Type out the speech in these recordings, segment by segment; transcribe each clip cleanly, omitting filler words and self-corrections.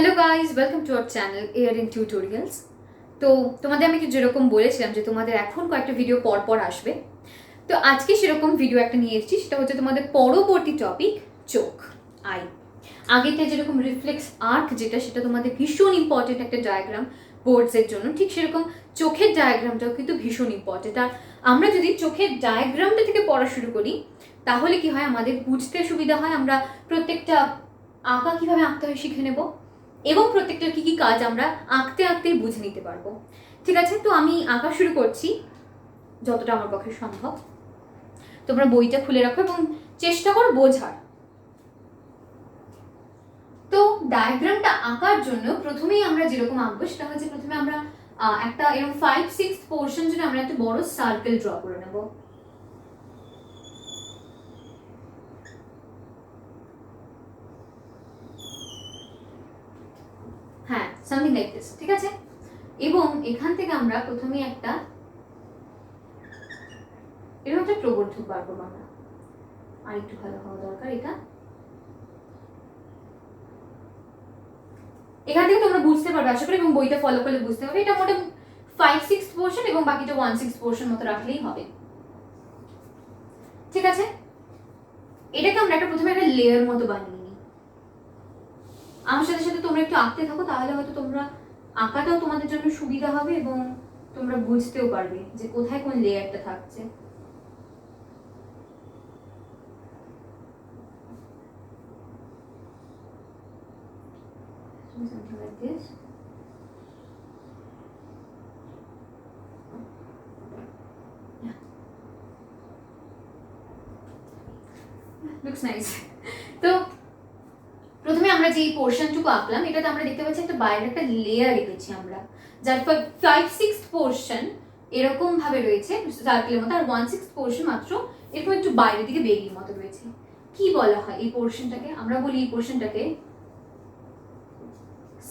Hello guys, welcome to our channel airing tutorials. তো তোমাদের আমি যেরকম বলেছিলাম যে তোমাদের এখন কয়েকটা ভিডিও পর পর আসবে। তো আজকে সেরকম ভিডিও একটা নিয়ে এসেছি, সেটা হচ্ছে তোমাদের পরবর্তী টপিক চোখ, আই। আগেটা যেরকম রিফ্লেক্স আর্ক যেটা, সেটা তোমাদের ভীষণ ইম্পর্টেন্ট একটা ডায়াগ্রাম বোর্ডসের জন্য, ঠিক সেরকম চোখের ডায়াগ্রামটাও কিন্তু ভীষণ ইম্পর্টেন্ট। আর আমরা যদি চোখের ডায়াগ্রামটা থেকে পড়া শুরু করি তাহলে কি হয়, আমাদের বুঝতে সুবিধা হয়, আমরা প্রত্যেকটা আঁকা কীভাবে আঁকতে হয় শিখে নেব এবং প্রত্যেকটার কী কী কাজ আমরা আঁকতে আঁকতেই বুঝে নিতে পারবো। ঠিক আছে, তো আমি আঁকা শুরু করছি যতটা আমার পক্ষে সম্ভব। তোমরা বইটা খুলে রাখো এবং চেষ্টা করো বোঝার। তো ডায়াগ্রামটা আঁকার জন্য প্রথমেই আমরা যেরকম আঁকবো সেটা হচ্ছে, প্রথমে আমরা একটা এরকম 5/6 পোর্শন জন্য আমরা একটা বড় সার্কেল ড্র করে নেব। হ্যাঁ, সামথিং লাইক দিস, ঠিক আছে। এবং এখান থেকে আমরা প্রথমে একটা এরকম একটা প্রবর্ধক বার করবো। আমরা আর একটু ভালো হওয়া দরকার এটা। এখান থেকে তোমরা বুঝতে পারবে আশা করি, এবং বইটা ফলো করলে বুঝতে পারবে। এটা মোটামুটি 5/6 পোর্শন এবং বাকিটা 1/6 পোর্শন মতো রাখলেই হবে, ঠিক আছে। এটাকে আমরা একটা প্রথমে একটা লেয়ার মতো বানিয়ে নিই। আমার সাথে সাথে তোমরা একটু আঁকতে থাকো, তাহলে হয়তো তোমরা আঁকাটাও তোমাদের জন্য সুবিধা হবে এবং তোমরা বুঝতেও পারবে যে কোথায় কোন লেয়ারটা থাকছে। Something like this. Yeah. Looks nice. তো প্রথমে আমরা যে পোর্শনটুকু আঁকলাম, এটাতে আমরা দেখতে পাচ্ছি একটা বাইরে একটা লেয়ার রেখেছি আমরা, যার 5/6 পোর্শন এরকম ভাবে রয়েছে সার্কেলের মতো, আর 1/6 পোর্শন মাত্র এরকম একটু বাইরের দিকে বেরিয়ে মতো রয়েছে। কি বলা হয় এই পোর্শনটাকে? আমরা বলি এই পোর্শনটাকে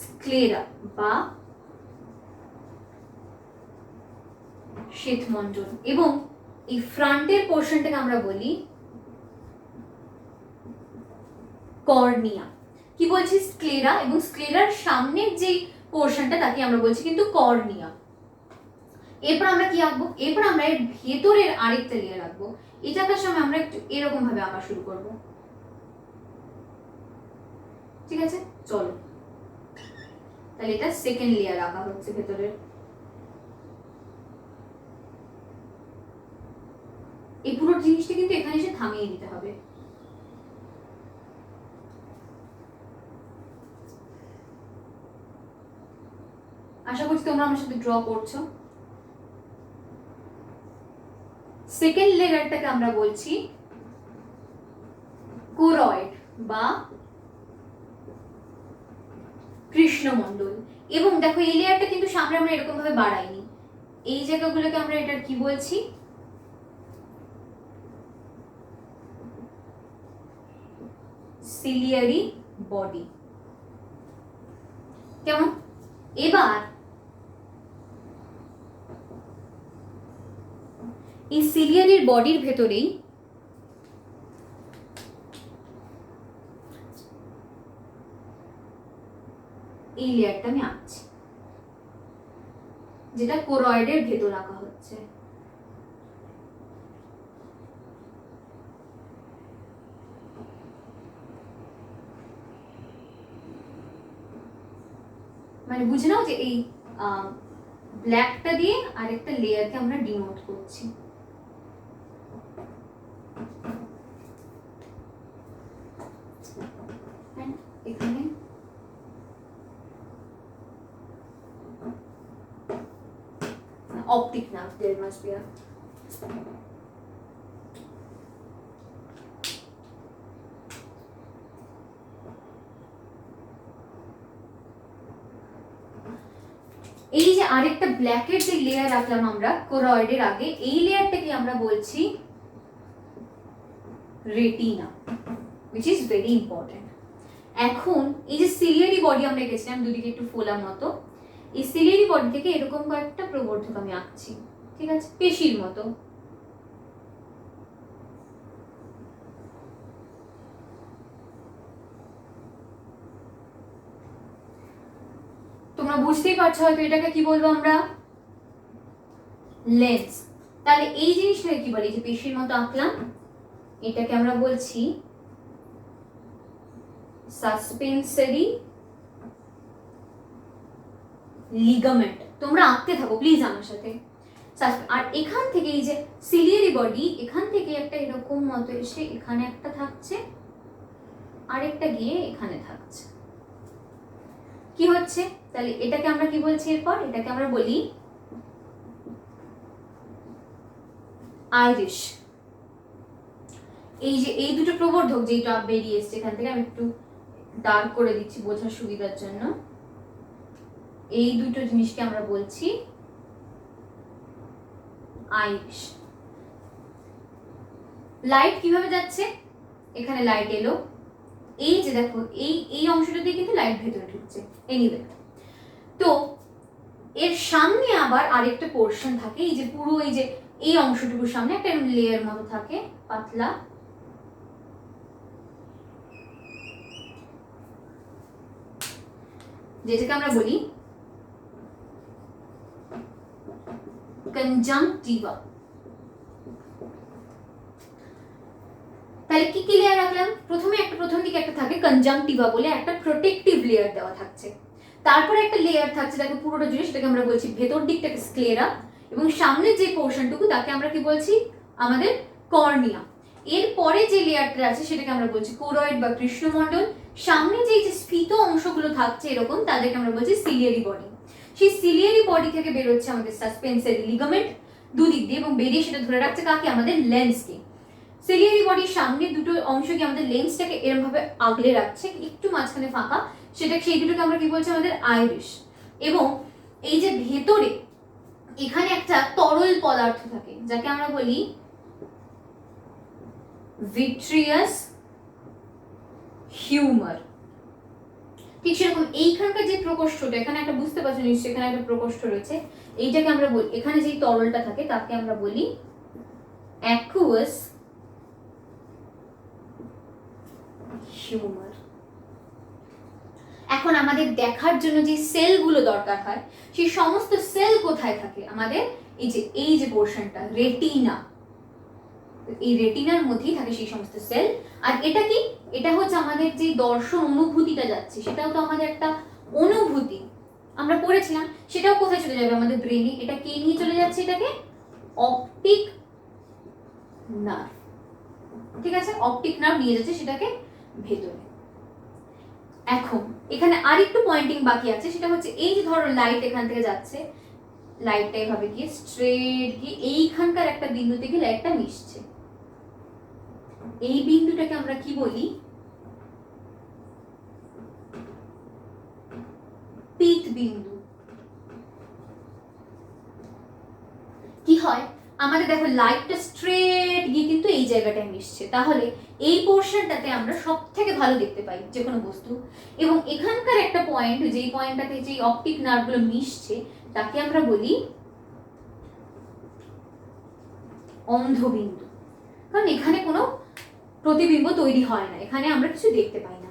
স্ক্লেরা বা শ্বেতমণ্ডল, এবং এই ফ্রন্টের পোর্শনটাকে আমরা বলি কর্নিয়া। কি বলছি? স্ক্লেরা, এবং স্ক্লেরার সামনের যে পোর্শনটা তাকে আমরা বলছি কিন্তু কর্নিয়া। এরপর আমরা কি আঁকবো? এরপর আমরা এর ভেতরের আরেকটা লেয়ার আঁকবো। এটা আঁকার সময় আমরা একটু এরকম ভাবে আঁকা শুরু করব, ঠিক আছে। চলো তাহলে এটা সেকেন্ড লেয়ার আঁকা হচ্ছে ভেতরের। এই পুরো জিনিসটা কিন্তু এখানে এসে থামিয়ে দিতে হবে। আশা করছি তোমরা আমার সাথে ড্র করছো। সেকেন্ড লেয়ারটাকে আমরা বলছি কোরয়েড বা কৃষ্ণমণ্ডল। এবং দেখো এই লেয়ারটা কিন্তু সামনে আমরা এরকম ভাবে বাড়াইনি, এই জায়গাগুলোকে আমরা এটার কি বলছি? Ciliary body. কেমন? এবার এই সিলিয়ারির বডির ভেতরেই এই লেয়ারটা আমি আঁকছি, যেটা কোরয়েডের ভেতর আঁকা হচ্ছে। মানে বুঝে নাও যে এই ব্ল্যাকটা দিয়ে আরেকটা লেয়ারকে আমরা ডিনোট করছি। এখানে optic nerve, there must be a এই যে আরেকটা ব্ল্যাকের যে লেয়ার রাখলাম আমরা কোরয়েডের আগে, এই লেয়ারটাকে আমরা বলছি retina, which is very important. এখন এই যে সিলিয়ারি বডি আমরা এঁকেছিলাম দুদিকে একটু ফোলা মতো, এই সিলিয়ারি বডি থেকে এরকম কয়েকটা প্রবর্ধক আমি আঁকছি, ঠিক আছে, পেশির মতো। তোমরা বুঝতেই পারছো হয়তো এটাকে কি বলবো আমরা, লেন্স। তাহলে এই জিনিসটাকে কি বলে, যে পেশির মতো আঁকলাম, এটাকে আমরা বলছি সাসপেন্সরি লিগামেন্ট। তোমরা আঁকতে থাকো প্লিজ আমার সাথে। আর এখান থেকে এই যে সিলিয়ারি বডি, এখান থেকে একটা এরকম মতো এসে এখানে একটা থাকছে, আরেকটা গিয়ে এখানে থাকছে। কি হচ্ছে তাহলে, এটাকে আমরা কি বলছি এরপর, এটাকে আমরা বলি আইরিশ। এই যে এই দুটো প্রবর্ধক যেটা বেরিয়ে এসছে এখান থেকে, আমি একটু ডার্ক করে দিচ্ছি বোঝার সুবিধার জন্য, এই দুটো জিনিসকে আমরা বলছি আইরিশ। লাইট কিভাবে যাচ্ছে, এখানে লাইট এলো, এই যে দেখো এই অংশটা দিয়ে কিন্তু লাইট ভেতরে ঢুকছে। এনিওয়ে, তো এর সামনে আবার আরেকটা পোর্শন থাকে, এই যে পুরো এই যে এই অংশটুকুর সামনে একটা লেয়ার মতো থাকে পাতলা, যেটাকে আমরা বলি কনজাংটিভা। তাহলে কি কি লেয়ার রাখলাম, প্রথম দিকে একটা থাকে কনজাংটিভা বলে একটা প্রোটেক্টিভ লেয়ার দেওয়া থাকছে, তারপরে একটা লেয়ার থাকছে দেখো পুরোটা জুড়ে, সেটাকে আমরা বলছি ভেতর দিকটাকে স্ক্লেরা, এবং সামনের যে পোর্শনটুকু তাকে আমরা কি বলছি আমাদের কর্নিয়া। এরপরে যে লেয়ারটা আছে সেটাকে আমরা বলছি কোরয়েড বা কৃষ্ণমণ্ডল। সামনে যে স্ফীত অংশগুলো থাকছে এরকম, তাদেরকে আমরা বলছি সিলিয়ারি বডি। সেই সিলিয়ারি বডি থেকে বেরোচ্ছে আমাদের সাসপেন্সরি লিগামেন্ট দুদিক দিয়ে, এবং বেরিয়ে সেটা ধরে রাখছে কাকে, আমাদের লেন্সকে। সিলিয়ারি বডির সামনে দুটো অংশকে আমাদের লেন্সটাকে এরকম ভাবে আগলে রাখছে, একটু মাঝখানে ফাঁকা, সেই দুটোকে আমরা কি বলছি আমাদের আইরিশ। এবং এই যে ভেতরে এখানে একটা তরল পদার্থ থাকে যাকে আমরা বলি ভিট্রিয়াস হিউমার। ঠিক সেরকম এইখানকার যে প্রকোষ্ঠটা, এখানে একটা বুঝতে পারছো নিশ্চয়ই, এখানে একটা প্রকোষ্ঠ রয়েছে, এইটাকে আমরা বলি, এখানে যে তরলটা থাকে তাকে আমরা বলি অ্যাকুয়াস হিউমার। এখন আমাদের দেখার জন্য যে সেলগুলো দরকার হয়, সেই সমস্ত সেল কোথায় থাকে, আমাদের এই যে পোর্শনটা রেটিনা, এই রেটিনার মধ্যেই থাকে সেই সমস্ত সেল। আর এটা কি, এটা হচ্ছে আমাদের যে দর্শন অনুভূতিটা যাচ্ছে, সেটাও তো আমাদের একটা অনুভূতি, আমরা পড়েছিলাম, সেটাও কোথায় চলে যাবে আমাদের ব্রেনে, এটা কে নিয়ে চলে যাচ্ছে, এটাকে অপটিক নার্ভ। ঠিক আছে, অপটিক নার্ভ নিয়ে যাচ্ছে সেটাকে ভেতরে। এখন এখানে আরেকটু পয়েন্টিং বাকি আছে, সেটা হচ্ছে এই যে ধরো লাইট এখান থেকে যাচ্ছে, লাইটটা এভাবে গিয়ে স্ট্রেট গিয়ে এইখানকার একটা বিন্দুতে গিয়ে লাইটটা মিশছে, এই বিন্দুটাকে আমরা কি বলি, পিত বিন্দু। কি হয় আমাদের দেখো লাইটটা স্ট্রেট গিয়ে কিন্তু এই জায়গাটায় মিশছে, তাহলে এই পোর্শনটাতে আমরা সব থেকে ভালো দেখতে পাই যে কোনো বস্তু। এবং এখানকার একটা পয়েন্ট, যেই পয়েন্টটাতে যে অপটিক নার্ভগুলো মিশছে তাকে আমরা বলি অন্ধবিন্দু, কারণ এখানে কোনো প্রতিবিম্ব তৈরি হয় না, এখানে আমরা কিছু দেখতে পাই না।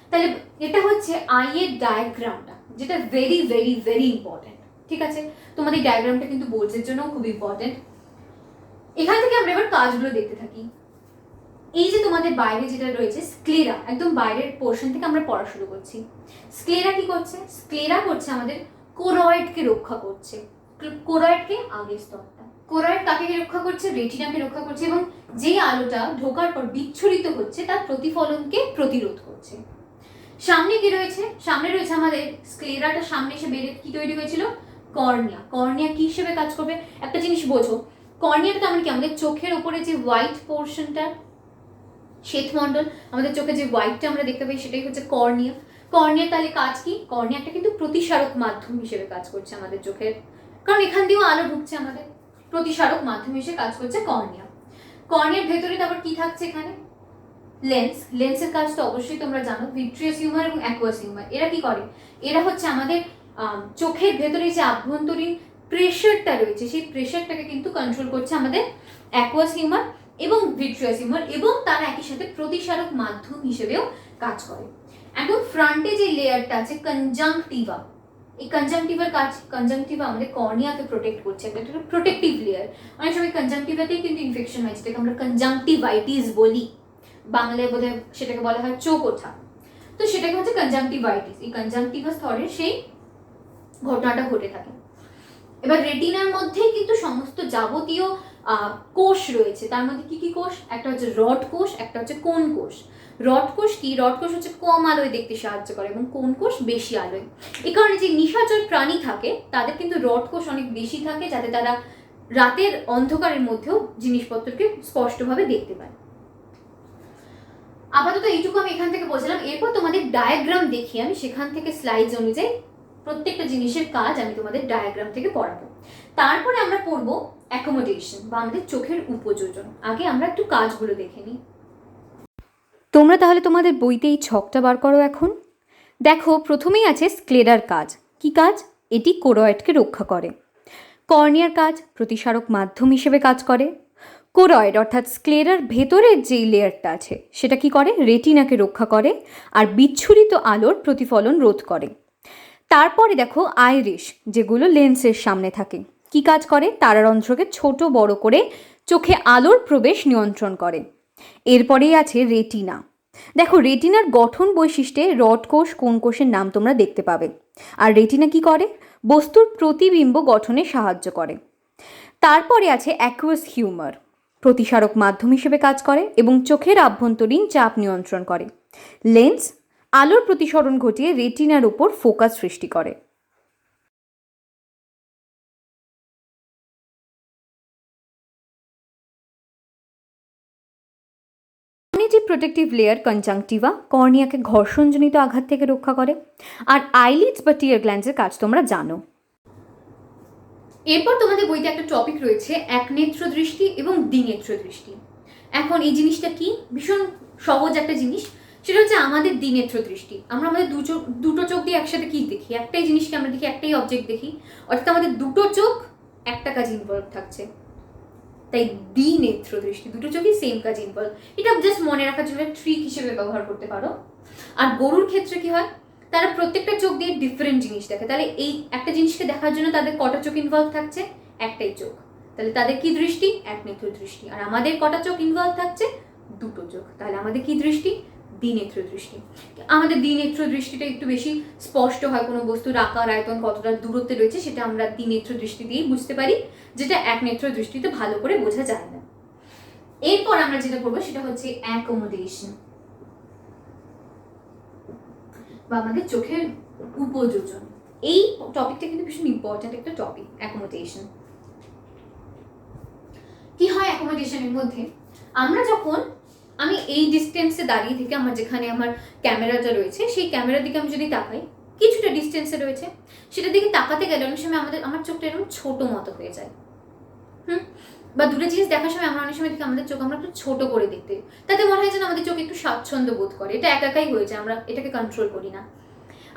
তাহলে এটা হচ্ছে আইয়ের ডায়াগ্রামটা, যেটা ভেরি ভেরি ভেরি ইম্পর্টেন্ট। ঠিক আছে, তোমাদের ডায়াগ্রামটা কিন্তু বোর্ডের জন্য খুব ইম্পর্টেন্ট। এখান থেকে আমরা এবার কাজগুলো দেখতে থাকি। এই যে তোমাদের বাইরে যেটা রয়েছে স্ক্লেরা, একদম বাইরের পোর্শন থেকে আমরা পড়া শুরু করছি। স্ক্লেরা কি করছে, স্ক্লেরা করছে আমাদের কোরয়েডকে রক্ষা করছে। কোরয়েডকে আগের স্তরটা, কোরয়েড কাকে রক্ষা করছে, রেটিনাকে রক্ষা করছে, এবং যে আলোটা ঢোকার পর বিচ্ছুরিত হচ্ছে তার প্রতিফলনকে প্রতিরোধ করছে। সামনে কি রয়েছে, সামনে রয়েছে আমাদের স্ক্লেরাটা সামনে এসে বেড়ে কি তৈরি হয়েছিল, কর্নিয়া। কর্নিয়া কি হিসেবে কাজ করবে, একটা জিনিস বোঝো, কর্নিয়াটা আমরা কি, আমাদের চোখের উপরে যে হোয়াইট পোর্শনটা, শ্বেতমণ্ডল, আমাদের চোখে যে হোয়াইটটা আমরা দেখতে পাই সেটাই হচ্ছে কর্নিয়া। কর্নিয়া তাহলে কাজ কি, কর্নিয়াটা কিন্তু প্রতিসারক মাধ্যম হিসেবে কাজ করছে আমাদের চোখের, কারণ এখান দিয়েও আলো ঢুকছে, আমাদের প্রতিসারক মাধ্যম হিসেবে কাজ করছে কর্নিয়া। কর্নিয়ার ভেতরে তারপর কি থাকছে, এখানে লেন্স। লেন্সের কাজ তো অবশ্যই তোমরা জানো, ভিট্রিয়াস হিউমার এবং অ্যাকুয়াস হিউমার। এরা কি করে, এরা হচ্ছে আমাদের চোখের ভেতরে যে আভ্যন্তরীণ প্রেশারটা রয়েছে সেই প্রেশারটাকে কিন্তু কন্ট্রোল করছে আমাদের অ্যাকুয়াস হিউমার এবং ভিট্রিয়াস হিউমার, এবং তারা একই সাথে প্রতিসারক মাধ্যম হিসেবেও কাজ করে। এখন ফ্রন্টে যে লেয়ারটা আছে কনজাংটিভা, এই কনজাংটিভার কাজ, কনজাংটিভা আমাদের কর্নিয়াকে প্রোটেক্ট করছে, একটা প্রোটেক্টিভ লেয়ার। অনেক সময় কনজাংটিভাতেই কিন্তু ইনফেকশন হয়, যেটাকে আমরা কনজাংটিভাইটিস বলি, বাংলায় বোধহয় সেটাকে বলা হয় চোখ ওঠা। তো সেটাকে হচ্ছে কনজাংটিভাইটিস, এই কনজাংটিভা স্তরের সেই ঘটনাটা ঘটে থাকে। এবার রেটিনার মধ্যেই কিন্তু সমস্ত যাবতীয় কোষ রয়েছে। তার মধ্যে কি কি কোষ? একটা হচ্ছে রড কোষ, একটা হচ্ছে কোন কোষ। রড কোষ কি? রড কোষ হচ্ছে কম আলোয় দেখতে সাহায্য করে এবং কোন কোষ বেশি আলোয়। এই কারণে যে নিশাচর প্রাণী থাকে তাদের কিন্তু রড কোষ অনেক বেশি থাকে, যাতে তারা রাতের অন্ধকারের মধ্যেও জিনিসপত্রকে স্পষ্টভাবে দেখতে পায়। আপাতত এইটুকু আমি এখান থেকে বলছিলাম। এরপর তোমাদের ডায়াগ্রাম দেখি আমি, সেখান থেকে স্লাইডস অনুযায়ী প্রত্যেকটা জিনিসের কাজ আমি তোমাদের ডায়াগ্রাম থেকে পড়াবো। তারপরে আমরা পড়বো অ্যাকোমোডেশন বা আমাদের চোখের উপযোজন। আগে আমরা একটু কাজগুলো দেখে নিই। তোমরা তাহলে তোমাদের বইতে এই ছকটা বার করো এখন। দেখো প্রথমেই আছে স্ক্লেরার কাজ। কি কাজ? এটি কোরয়েডকে রক্ষা করে। কর্নিয়ার কাজ প্রতিসারক মাধ্যম হিসেবে কাজ করে। কোরয়েড অর্থাৎ স্ক্লেরার ভেতরের যেই লেয়ারটা আছে সেটা কি করে? রেটিনাকে রক্ষা করে আর বিচ্ছুরিত আলোর প্রতিফলন রোধ করে। তারপরে দেখো আইরিশ, যেগুলো লেন্সের সামনে থাকে। কি কাজ করে? তারারন্ধ্রকে ছোট বড় করে চোখে আলোর প্রবেশ নিয়ন্ত্রণ করে। এরপরেই আছে রেটিনা। দেখো রেটিনার গঠন বৈশিষ্ট্যে রড কোষ কোন কোষের নাম তোমরা দেখতে পাবে। আর রেটিনা কি করে? বস্তুর প্রতিবিম্ব গঠনে সাহায্য করে। তারপরে আছে অ্যাকুয়াস হিউমার, প্রতিসারক মাধ্যম হিসেবে কাজ করে এবং চোখের আভ্যন্তরীণ চাপ নিয়ন্ত্রণ করে। লেন্স আলোর প্রতিসরণ ঘটিয়ে রেটিনার উপর ফোকাস সৃষ্টি করে। কগনিটিভ প্রোটেক্টিভ লেয়ার কনজাংটিভা কর্নিয়াকে ঘর্ষণজনিত আঘাত থেকে রক্ষা করে। আর আইলিডস বা টিয়ার গ্ল্যান্ডসের কাজ তোমরা জানো। এরপর তোমাদের বইতে একটা টপিক রয়েছে একনেত্র দৃষ্টি এবং দ্বিনেত্র দৃষ্টি। এখন এই জিনিসটা কি? ভীষণ সহজ একটা জিনিস। সেটা হচ্ছে আমাদের দ্বিনেত্র দৃষ্টি। আমরা আমাদের দুটো চোখ দিয়ে একসাথে কি দেখি? একটাই জিনিসকে আমরা দেখি, একটাই অবজেক্ট দেখি, অর্থাৎ আমাদের দুটো চোখ একটা কাজ ইনভলভ থাকছে। তাই দ্বিনেত্র দৃষ্টি, দুটো চোখই সেম কাজ ইনভলভ। এটা জাস্ট মনে রাখার জন্য ট্রিক হিসেবে ব্যবহার করতে পারো। আর গরুর ক্ষেত্রে কি হয়? তারা প্রত্যেকটা চোখ দিয়ে ডিফারেন্ট জিনিস দেখে। তাহলে এই একটা জিনিসকে দেখার জন্য তাদের কটা চোখ ইনভলভ থাকছে? একটাই চোখ। তাহলে তাদের কি দৃষ্টি? একনেত্র দৃষ্টি। আর আমাদের কটা চোখ ইনভলভ থাকছে? দুটো চোখ। তাহলে আমাদের কি দৃষ্টি? দ্বিনেত্র দৃষ্টি। আমাদের দ্বিনেত্র দৃষ্টিটা একটু বেশি স্পষ্ট হয়। কোনো বস্তুর আকার আয়তন কতটা দূরত্বে রয়েছে সেটা আমরা দ্বিনেত্র দৃষ্টি দিয়েই বুঝতে পারি, যেটা একনেত্র দৃষ্টিতে ভালো করে বোঝা যায় না। এরপর আমরা যেটা করবো সেটা হচ্ছে অ্যাকোমোডেশন বা আমাদের চোখের উপযোজন। এই টপিকটা কিন্তু ভীষণ ইম্পর্ট্যান্ট একটা টপিক, অ্যাকোমোডেশন। কি হয় অ্যাকোমোডেশনের মধ্যে? আমরা যখন আমি এই ডিস্টেন্সে দাঁড়িয়ে থেকে আমার যেখানে আমার ক্যামেরাটা রয়েছে সেই ক্যামেরার দিকে আমি যদি তাকাই, কিছুটা ডিস্টেন্সে রয়েছে, সেটার দিকে তাকাতে গেলে অনেক সময় আমার চোখটা এরকম ছোট মতো হয়ে যায়। বা দুটো জিনিস দেখার সময় আমরা অনেক সময় দেখি আমাদের চোখ আমরা একটু ছোট করে দেখতে, তাতে মনে হয় যেন আমাদের চোখ একটু স্বাচ্ছন্দ্য বোধ করে। এটা একাই হয়ে যায়, আমরা এটাকে কন্ট্রোল করি না।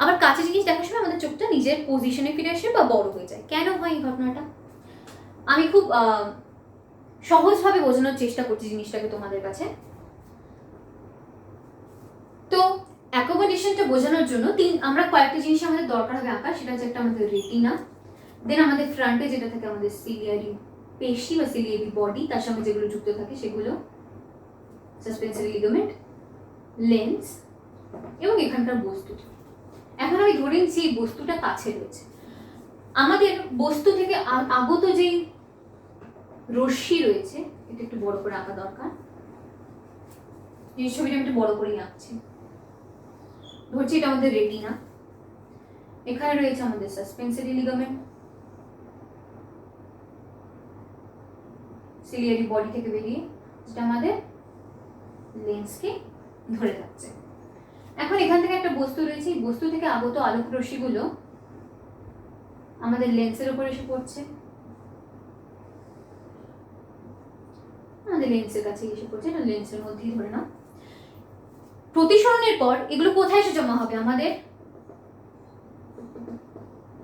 আবার কাছে জিনিস দেখার সময় আমাদের চোখটা নিজের পজিশনে ফিরে আসে বা বড় হয়ে যায়। কেন হয় এই ঘটনাটা? আমি খুব সহজভাবে বোঝানোর চেষ্টা করছি জিনিসটাকে তোমাদের কাছে। তো অ্যাকোমোডেশনটা বোঝানোর জন্য আমরা কয়েকটা জিনিস আমাদের দরকার হবে আঁকা। সেটা হচ্ছে একটা আমাদের রেটিনা, দেন আমাদের ফ্রন্টে যেটা থাকে আমাদের সিলিয়ারি পেশি বা সিলিয়ারি বডি, তার সঙ্গে যেগুলো যুক্ত থাকে সেগুলো সাসপেন্সরি লিগামেন্ট, লেন্স এবং এখানকার বস্তু। এখন আমি ধরে নিচ্ছি এই বস্তুটা কাছে রয়েছে। আমাদের বস্তু থেকে আগত যেই রশ্মি রয়েছে, এটা একটু বড় করে আঁকা দরকার। এই ছবিটা আমি একটু বড় করেই আঁকছি। ধরছি এটা আমাদের রেটিনা, এখানে রয়েছে আমাদের সাসপেন্সরি লিগামেন্ট, সিলিয়ারি বডি থেকে বেরিয়ে যেটা আমাদের লেন্সকে ধরে থাকছে। এখন এখান থেকে একটা বস্তু রয়েছে, এই বস্তু থেকে আগত আলোক রশ্মিগুলো আমাদের লেন্সের উপর এসে পড়ছে, আমাদের লেন্সের কাছে এসে পড়ছে, এটা লেন্সের মধ্যেই ধরে নাও। প্রতিসরণের পর এগুলো কোথায় এসে জমা হবে? আমাদের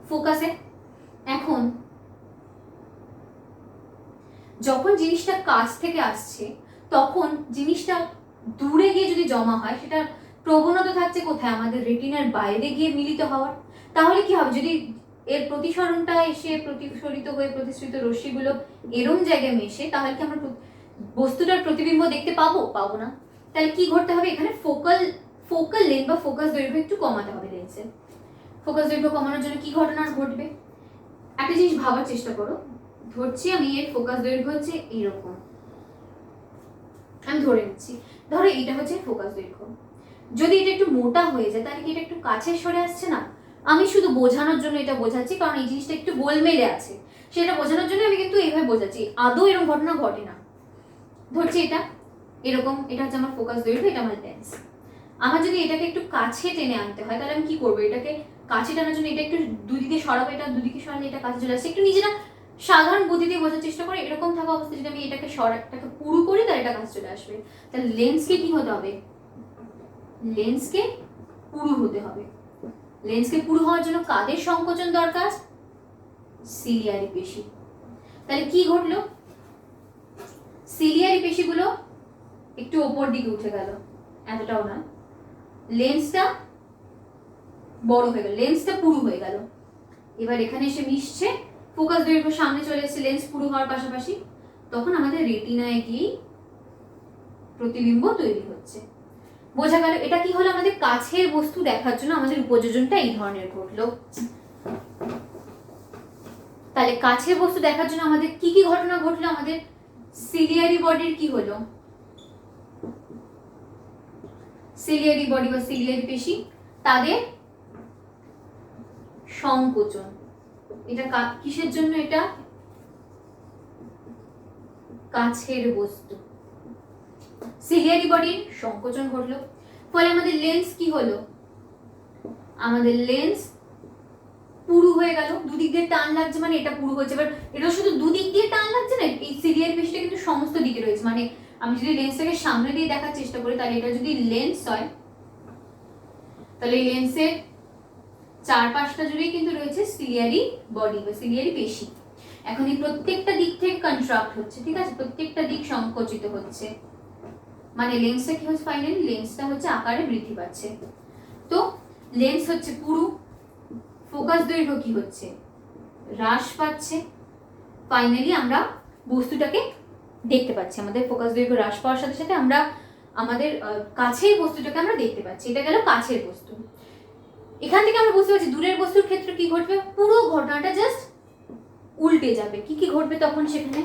ফোকাসে। এখন যখন জিনিসটা কাছ থেকে আসছে তখন জিনিসটা দূরে গিয়ে যদি জমা হয়, সেটা প্রবণতা থাকছে কোথায়? আমাদের রেটিনার বাইরে গিয়ে মিলিত হওয়ার। তাহলে কি হবে, যদি এর প্রতিসরণটা এসে প্রতিফলিত হয়ে প্রতিসৃত রশ্মিগুলো এরম জায়গায় মেশে, তাহলে কি আমরা বস্তুটার প্রতিবিম্ব দেখতে পাবো? পাবো না। তাহলে কি ঘটতে হবে, এখানে ফোকাল লেন্থ বা ফোকাস দৈর্ঘ্য একটু কমাতে হবে লেন্সের। ফোকাস দৈর্ঘ্য কমানোর জন্য কি ঘটনা ঘটবে, একটা জিনিস ভাবার চেষ্টা করো। ধরছি আমি এর ফোকাস দৈর্ঘ্য হচ্ছে এরকম, আমি ধরে নিচ্ছি, ধরো এটা হচ্ছে ফোকাস দৈর্ঘ্য। যদি এটা একটু মোটা হয়ে যায় তাহলে কি এটা একটু কাছে সরে আসছে না? আমি শুধু বোঝানোর জন্য এটা বোঝাচ্ছি, কারণ এই জিনিসটা একটু গোলমেলে আছে, সেটা বোঝানোর জন্য আমি কিন্তু এইভাবে বোঝাচ্ছি। আদৌ এরকম ঘটনা ঘটে না। ধরছি এটা এরকম, এটা হচ্ছে আমার ফোকাস দৈর্ঘ্য, এটা আমার লেন্স। আমার যদি এটাকে একটু কাছে টেনে আনতে হয় তাহলে আমি কি করবো, এটাকে কাছে টানার জন্য এটা একটু দুদিকে সরাবো, এটা দুদিকে সরালে এটা কাছে চলে আসছে। একটু নিজেরা সাধারণ বুদ্ধি দিয়ে বোঝার চেষ্টা করে, এরকম থাকা অবস্থায় যদি আমি এটাকে এটাকে পুরু করি তাহলে এটা কাছে চলে আসবে। তাহলে লেন্সকে কি হতে হবে, লেন্সকে পুরু হতে হবে। লেন্সকে পুরু হওয়ার জন্য কাদের সংকোচন দরকার, সিলিয়ারি পেশি। তাহলে কি ঘটলো, সিলিয়ারি পেশিগুলো একটু ওপর দিকে উঠে গেল, এতটাও না, লেন্সটা বড় হয়ে গেল, লেন্সটা পুরু হয়ে গেল। এবার এখানে এসে মিশছে, ফোকাস দৈর্ঘ্য সামনে চলে এসেছে লেন্স পুরু হওয়ার পাশাপাশি, তখন আমাদের রেটিনায় গিয়ে প্রতিবিম্ব তৈরি হচ্ছে। বোঝা গেল এটা কি হলো, আমাদের কাছের বস্তু দেখার জন্য আমাদের উপযোজনটা এই ধরনের ঘটলো। তাহলে কাছের বস্তু দেখার জন্য আমাদের কি কি ঘটনা ঘটলো, আমাদের সিলিয়ারি বডির কি হলো, সিলিয়ারি বডি বা সিলিয়ারি পেশি তাদের সংকোচন। এটা কিসের জন্য, এটা কাছের বস্তু, সিলিয়ারি বডির সংকোচন ঘটলো। ফলে আমাদের লেন্স কি হলো, আমাদের লেন্স পুরু হয়ে গেল, দুদিক দিয়ে টান লাগছে মানে এটা পুরু হচ্ছে। এবার এটা শুধু দুদিক দিয়ে টান লাগছে না, এই সিলিয়ারি পেশিটা কিন্তু সমস্ত দিকে রয়েছে। মানে আমি যদি লেন্সটাকে সামনে দিয়ে দেখার চেষ্টা করি, তাহলে এটা যদি লেন্স হয় তাহলে এই লেন্সের চারপাশটা জুড়েই কিন্তু রয়েছে সিলিয়ারি বডি বা সিলিয়ারি পেশি। এখন এই প্রত্যেকটা দিক থেকে কন্ট্রাক্ট হচ্ছে, ঠিক আছে, প্রত্যেকটা দিক সংকুচিত হচ্ছে, মানে লেন্সটা কি হচ্ছে, ফাইনালি লেন্সটা হচ্ছে আকারে বৃদ্ধি পাচ্ছে। তো লেন্স হচ্ছে পুরু, ফোকাস দৈর্ঘ্য কি হচ্ছে, হ্রাস পাচ্ছে। ফাইনালি আমরা বস্তুটাকে দেখতে পাচ্ছি, আমাদের ফোকাস দৈর্ঘ্য হ্রাস পাওয়ার সাথে সাথে আমরা আমাদের কাছের বস্তুটাকে আমরা দেখতে পাচ্ছি। এটা গেল কাছের বস্তু। এখান থেকে আমরা বুঝতে পারছি দূরের বস্তুর ক্ষেত্রে কি ঘটবে, পুরো ঘটনাটা জাস্ট উল্টে যাবে। কি কি ঘটবে তখন সেখানে,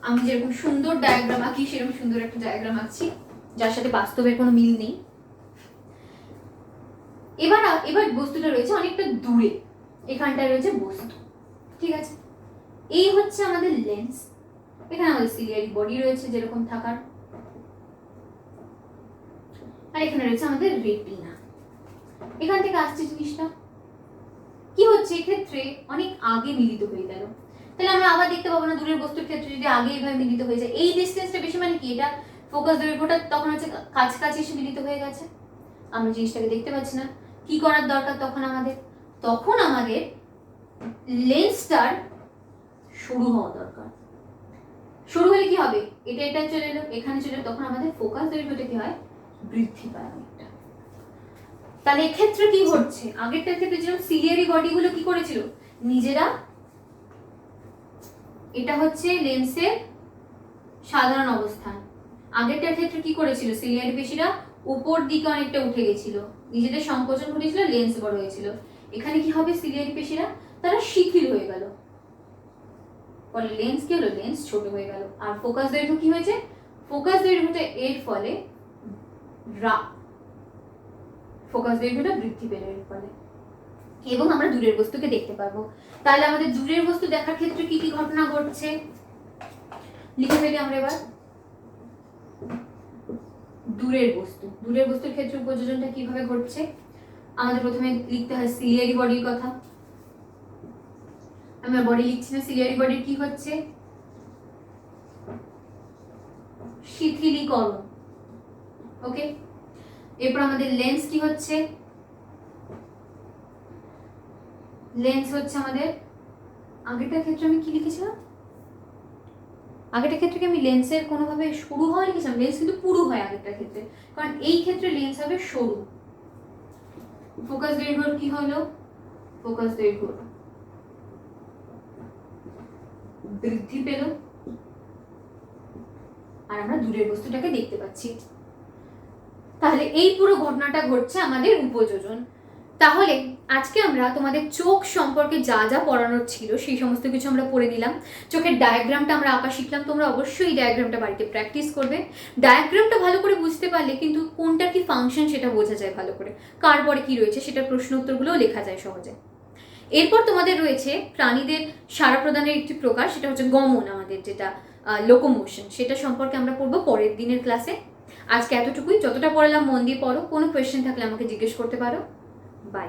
আমি যেরকম সুন্দর ডায়াগ্রাম আঁকি সেরকম সুন্দর একটা ডায়াগ্রাম আঁকছি, যার সাথে বাস্তবের কোনো মিল নেই। এবার বস্তুটা রয়েছে অনেকটা দূরে, এখানটায় রয়েছে বস্তু, ঠিক আছে। এই হচ্ছে আমাদের লেন্স, এখানে আমাদের সিলিয়ারি বডি রয়েছে যেরকম থাকার, আর এখানে রয়েছে আমাদের রেটিনা। এখান থেকে আসছে জিনিসটা কি হচ্ছে, এক্ষেত্রে অনেক আগে মিলিত হয়ে গেল। তাহলে আমরা আবার দেখতে পাবো না দূরের বস্তুর ক্ষেত্রে যদি আগে এইভাবে মিলিত হয়ে যায়, এই ডিস্টেন্সটা বেশি, মানে কি এটা ফোকাস দৈর্ঘ্যটা তখন হচ্ছে কাছাকাছি এসে মিলিত হয়ে গেছে, আমরা জিনিসটাকে দেখতে পাচ্ছি না। কি করার দরকার তখন আমাদের লেন্সটার শুরু হওয়া দরকার। শুরু হলে কি হবে, এটা চলে এলো, এখানে চলে এলো, তখন আমাদের ফোকাস দৈর্ঘ্যটা কি হয়, বৃদ্ধি পায় অনেকটা। তাহলে এক্ষেত্রে কি হচ্ছে, আগেরটার ক্ষেত্রে যেরকম সিলিয়ারি বডিগুলো কি করেছিল নিজেরা, এটা হচ্ছে লেন্সের সাধারণ অবস্থান। আগেরটার ক্ষেত্রে কি করেছিল, সিলিয়ারি পেশিরা উপর দিকে অনেকটা উঠে গেছিল, নিজেদের সংকোচন ঘটেছিল, লেন্স বড় হয়েছিল। এখানে কি হবে, সিলিয়ারি পেশিরা তারা শিথিল হয়ে গেল, ফলে লেন্স কি হলো, লেন্স ছোট হয়ে গেল। আর ফোকাস দৈর্ঘ্য কি হয়েছে, ফোকাস দৈর্ঘ্যটা এর ফলে ফোকাস দৈর্ঘ্যটা বৃদ্ধি পেল এর ফলে, এবং আমরা দূরের বস্তুকে দেখতে পারবো। তাহলে আমাদের দূরের বস্তু দেখার ক্ষেত্রে কি কি ঘটনা ঘটছে লিখে ফেলি আমরা এবার। দূরের বস্তুর ক্ষেত্রে উপযোজনটা কিভাবে ঘটছে, আমাদের প্রথমে লিখতে হয় সিলিয়ারি বডির কথা। আমরা বডি লিখছি না, সিলিয়ারি বডির কি হচ্ছে, শিথিলীকরণ। ওকে, এরপর আমাদের লেন্স কি হচ্ছে, লেন্স হচ্ছে আমাদের, আগেরটার ক্ষেত্রে আমি কি লিখেছিলাম, আগেরটার ক্ষেত্রে কি আমি লেন্সের কোনোভাবে সরু হওয়া লিখেছিলাম, লেন্স কিন্তু পুরু হয় আগেরটার ক্ষেত্রে, কারণ এই ক্ষেত্রে লেন্স হবে সরু। ফোকাস দৈর্ঘ্য কি হলো? ফোকাস দৈর্ঘ্য বৃদ্ধি পেল আর আমরা দূরের বস্তুটাকে দেখতে পাচ্ছি। তাহলে এই পুরো ঘটনাটা ঘটছে আমাদের উপযোজন। তাহলে আজকে আমরা তোমাদের চোখ সম্পর্কে যা যা পড়ানোর ছিল সেই সমস্ত কিছু আমরা পড়ে নিলাম। চোখের ডায়াগ্রামটা আমরা আঁকা শিখলাম, তোমরা অবশ্যই ডায়াগ্রামটা বাড়িতে প্র্যাকটিস করবে। ডায়াগ্রামটা ভালো করে বুঝতে পারলে কিন্তু কোনটা কি ফাংশন সেটা বোঝা যায় ভালো করে, কার পরে কি রয়েছে সেটার প্রশ্ন উত্তরগুলোও লেখা যায় সহজে। এরপর তোমাদের রয়েছে প্রাণীদের সাড়া প্রদানের একটি প্রকার, সেটা হচ্ছে গমন, আমাদের যেটা লোকোমোশন, সেটা সম্পর্কে আমরা পড়বো পরের দিনের ক্লাসে। আজকে এতটুকুই, যতটা পড়ালাম মন দিয়ে পড়ো, কোনো কোয়েশ্চেন থাকলে আমাকে জিজ্ঞেস করতে পারো। বাই।